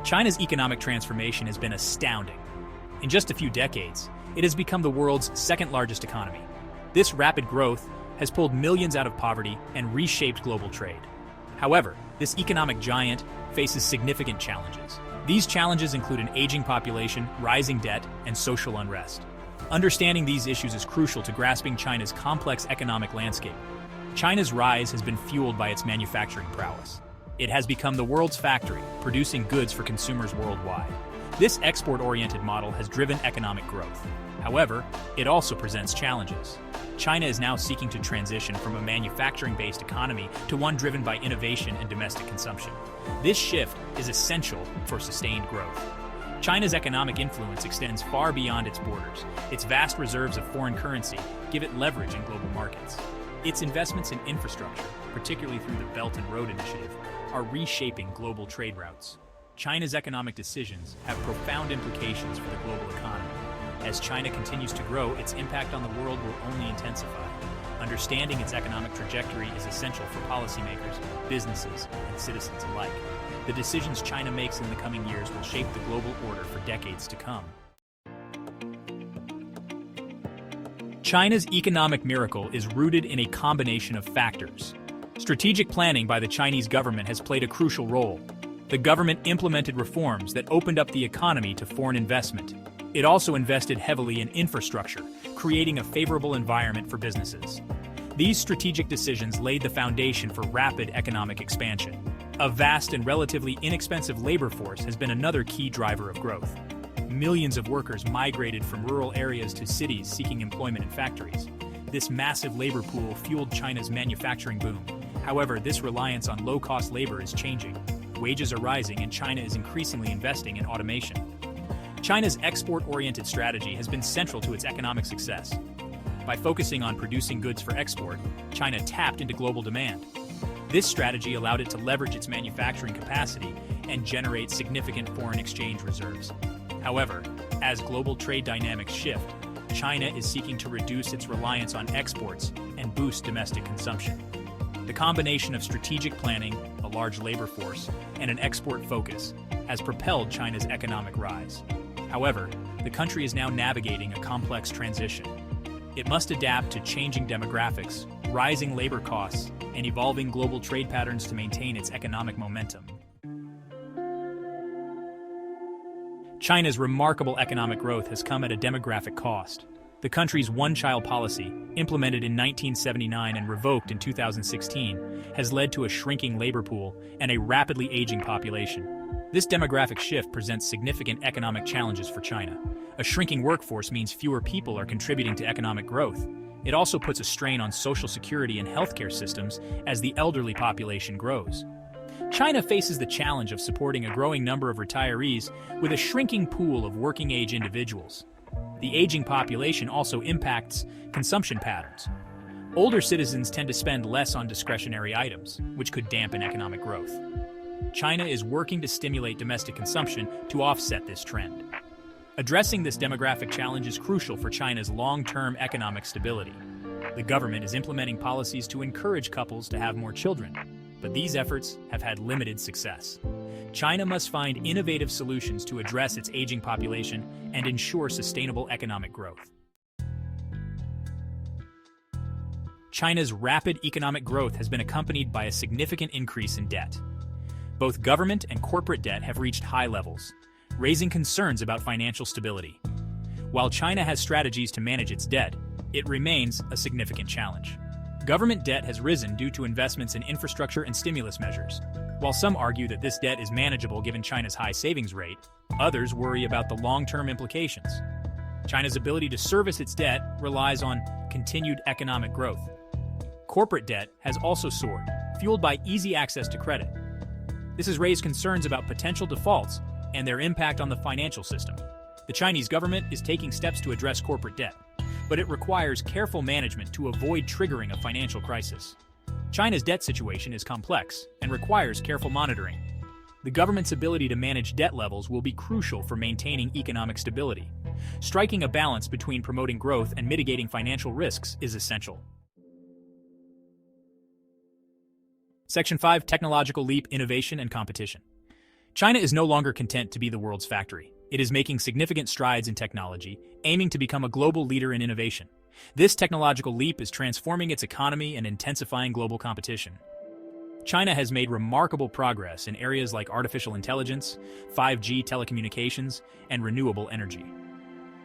China's economic transformation has been astounding. In just a few decades, it has become the world's second-largest economy. This rapid growth has pulled millions out of poverty and reshaped global trade. However, this economic giant faces significant challenges. These challenges include an aging population, rising debt, and social unrest. Understanding these issues is crucial to grasping China's complex economic landscape. China's rise has been fueled by its manufacturing prowess. It has become the world's factory, producing goods for consumers worldwide. This export-oriented model has driven economic growth. However, it also presents challenges. China is now seeking to transition from a manufacturing-based economy to one driven by innovation and domestic consumption. This shift is essential for sustained growth. China's economic influence extends far beyond its borders. Its vast reserves of foreign currency give it leverage in global markets. Its investments in infrastructure, particularly through the Belt and Road Initiative, are reshaping global trade routes. China's economic decisions have profound implications for the global economy. As China continues to grow, its impact on the world will only intensify. Understanding its economic trajectory is essential for policymakers, businesses, and citizens alike. The decisions China makes in the coming years will shape the global order for decades to come. China's economic miracle is rooted in a combination of factors. Strategic planning by the Chinese government has played a crucial role. The government implemented reforms that opened up the economy to foreign investment. It also invested heavily in infrastructure, creating a favorable environment for businesses. These strategic decisions laid the foundation for rapid economic expansion. A vast and relatively inexpensive labor force has been another key driver of growth. Millions of workers migrated from rural areas to cities seeking employment in factories. This massive labor pool fueled China's manufacturing boom. However, this reliance on low-cost labor is changing. Wages are rising and China is increasingly investing in automation. China's export-oriented strategy has been central to its economic success. By focusing on producing goods for export, China tapped into global demand. This strategy allowed it to leverage its manufacturing capacity and generate significant foreign exchange reserves. However, as global trade dynamics shift, China is seeking to reduce its reliance on exports and boost domestic consumption. The combination of strategic planning, a large labor force, and an export focus has propelled China's economic rise. However, the country is now navigating a complex transition. It must adapt to changing demographics, rising labor costs, and evolving global trade patterns to maintain its economic momentum. China's remarkable economic growth has come at a demographic cost. The country's one-child policy, implemented in 1979 and revoked in 2016, has led to a shrinking labor pool and a rapidly aging population. This demographic shift presents significant economic challenges for China. A shrinking workforce means fewer people are contributing to economic growth. It also puts a strain on social security and healthcare systems as the elderly population grows. China faces the challenge of supporting a growing number of retirees with a shrinking pool of working-age individuals. The aging population also impacts consumption patterns. Older citizens tend to spend less on discretionary items, which could dampen economic growth. China is working to stimulate domestic consumption to offset this trend. Addressing this demographic challenge is crucial for China's long-term economic stability. The government is implementing policies to encourage couples to have more children, but these efforts have had limited success. China must find innovative solutions to address its aging population and ensure sustainable economic growth. China's rapid economic growth has been accompanied by a significant increase in debt. Both government and corporate debt have reached high levels, raising concerns about financial stability. While China has strategies to manage its debt, it remains a significant challenge. Government debt has risen due to investments in infrastructure and stimulus measures. While some argue that this debt is manageable given China's high savings rate, others worry about the long-term implications. China's ability to service its debt relies on continued economic growth. Corporate debt has also soared, fueled by easy access to credit. This has raised concerns about potential defaults and their impact on the financial system. The Chinese government is taking steps to address corporate debt, but it requires careful management to avoid triggering a financial crisis. China's debt situation is complex and requires careful monitoring. The government's ability to manage debt levels will be crucial for maintaining economic stability. Striking a balance between promoting growth and mitigating financial risks is essential. Section 5: Technological Leap, Innovation and Competition. China is no longer content to be the world's factory. It is making significant strides in technology, aiming to become a global leader in innovation. This technological leap is transforming its economy and intensifying global competition. China has made remarkable progress in areas like artificial intelligence, 5G telecommunications, and renewable energy.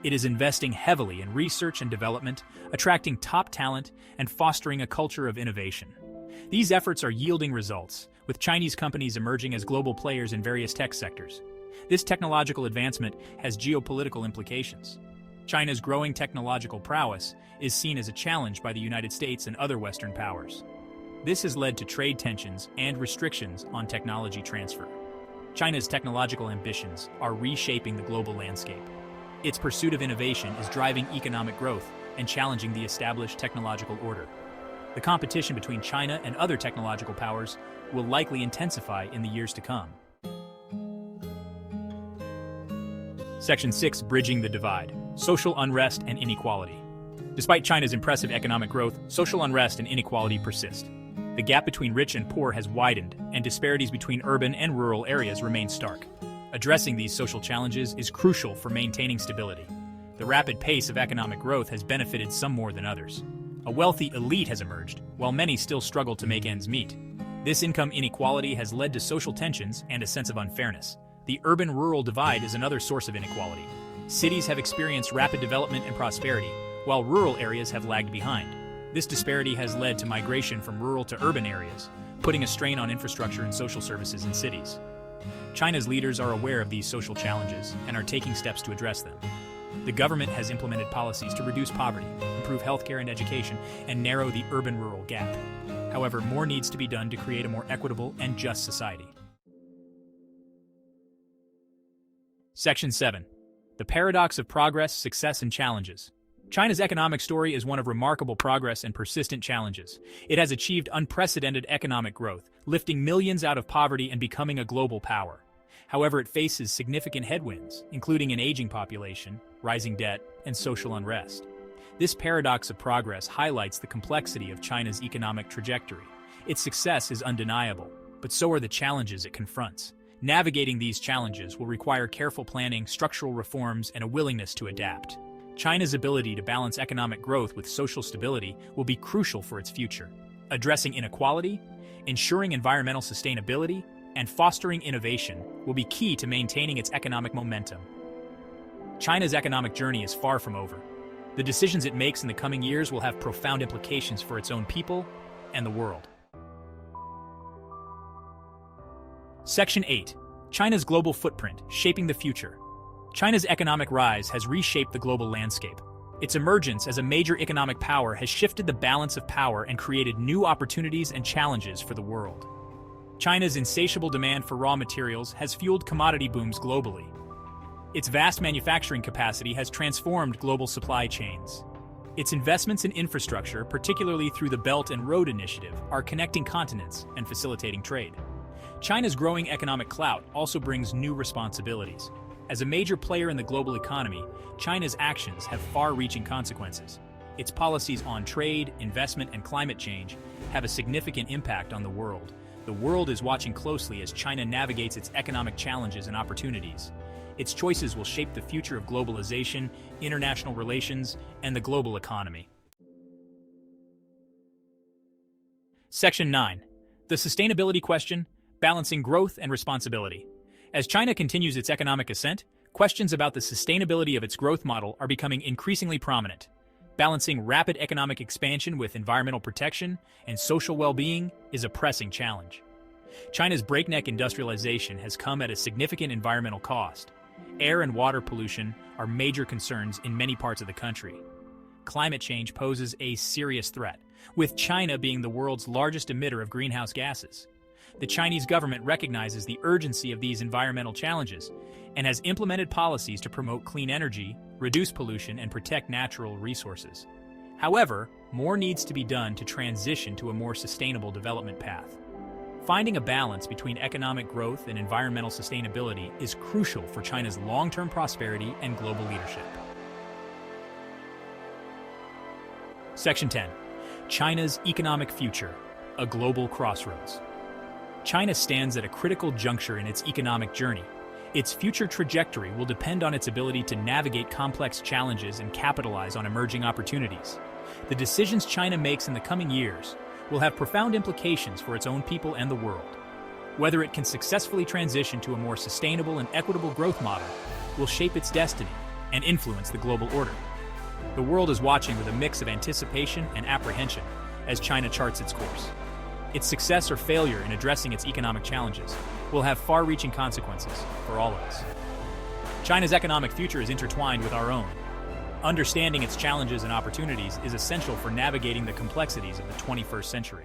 It is investing heavily in research and development, attracting top talent, and fostering a culture of innovation. These efforts are yielding results, with Chinese companies emerging as global players in various tech sectors. This technological advancement has geopolitical implications. China's growing technological prowess is seen as a challenge by the United States and other Western powers. This has led to trade tensions and restrictions on technology transfer. China's technological ambitions are reshaping the global landscape. Its pursuit of innovation is driving economic growth and challenging the established technological order. The competition between China and other technological powers will likely intensify in the years to come. Section 6. Bridging the divide. Social unrest and inequality. Despite China's impressive economic growth, social unrest and inequality persist. The gap between rich and poor has widened, and disparities between urban and rural areas remain stark. Addressing these social challenges is crucial for maintaining stability. The rapid pace of economic growth has benefited some more than others. A wealthy elite has emerged, while many still struggle to make ends meet. This income inequality has led to social tensions and a sense of unfairness. The urban-rural divide is another source of inequality. Cities have experienced rapid development and prosperity, while rural areas have lagged behind. This disparity has led to migration from rural to urban areas, putting a strain on infrastructure and social services in cities. China's leaders are aware of these social challenges and are taking steps to address them. The government has implemented policies to reduce poverty, improve healthcare and education, and narrow the urban-rural gap. However, more needs to be done to create a more equitable and just society. Section 7. The paradox of progress, success, and challenges. China's economic story is one of remarkable progress and persistent challenges. It has achieved unprecedented economic growth, lifting millions out of poverty and becoming a global power. However, it faces significant headwinds, including an aging population, rising debt, and social unrest. This paradox of progress highlights the complexity of China's economic trajectory. Its success is undeniable, but so are the challenges it confronts. Navigating these challenges will require careful planning, structural reforms, and a willingness to adapt. China's ability to balance economic growth with social stability will be crucial for its future. Addressing inequality, ensuring environmental sustainability, and fostering innovation will be key to maintaining its economic momentum. China's economic journey is far from over. The decisions it makes in the coming years will have profound implications for its own people and the world. Section 8. China's global footprint, shaping the future. China's economic rise has reshaped the global landscape. Its emergence as a major economic power has shifted the balance of power and created new opportunities and challenges for the world. China's insatiable demand for raw materials has fueled commodity booms globally. Its vast manufacturing capacity has transformed global supply chains. Its investments in infrastructure, particularly through the Belt and Road Initiative, are connecting continents and facilitating trade. China's growing economic clout also brings new responsibilities. As a major player in the global economy, China's actions have far-reaching consequences. Its policies on trade, investment, and climate change have a significant impact on the world. The world is watching closely as China navigates its economic challenges and opportunities. Its choices will shape the future of globalization, international relations, and the global economy. Section 9. The sustainability question, balancing growth and responsibility. As China continues its economic ascent, questions about the sustainability of its growth model are becoming increasingly prominent. Balancing rapid economic expansion with environmental protection and social well-being is a pressing challenge. China's breakneck industrialization has come at a significant environmental cost. Air and water pollution are major concerns in many parts of the country. Climate change poses a serious threat, with China being the world's largest emitter of greenhouse gases. The Chinese government recognizes the urgency of these environmental challenges and has implemented policies to promote clean energy, reduce pollution, and protect natural resources. However, more needs to be done to transition to a more sustainable development path. Finding a balance between economic growth and environmental sustainability is crucial for China's long-term prosperity and global leadership. Section 10. China's economic future, a global crossroads. China stands at a critical juncture in its economic journey. Its future trajectory will depend on its ability to navigate complex challenges and capitalize on emerging opportunities. The decisions China makes in the coming years will have profound implications for its own people and the world. Whether it can successfully transition to a more sustainable and equitable growth model will shape its destiny and influence the global order. The world is watching with a mix of anticipation and apprehension as China charts its course. Its success or failure in addressing its economic challenges will have far-reaching consequences for all of us. China's economic future is intertwined with our own. Understanding its challenges and opportunities is essential for navigating the complexities of the 21st century.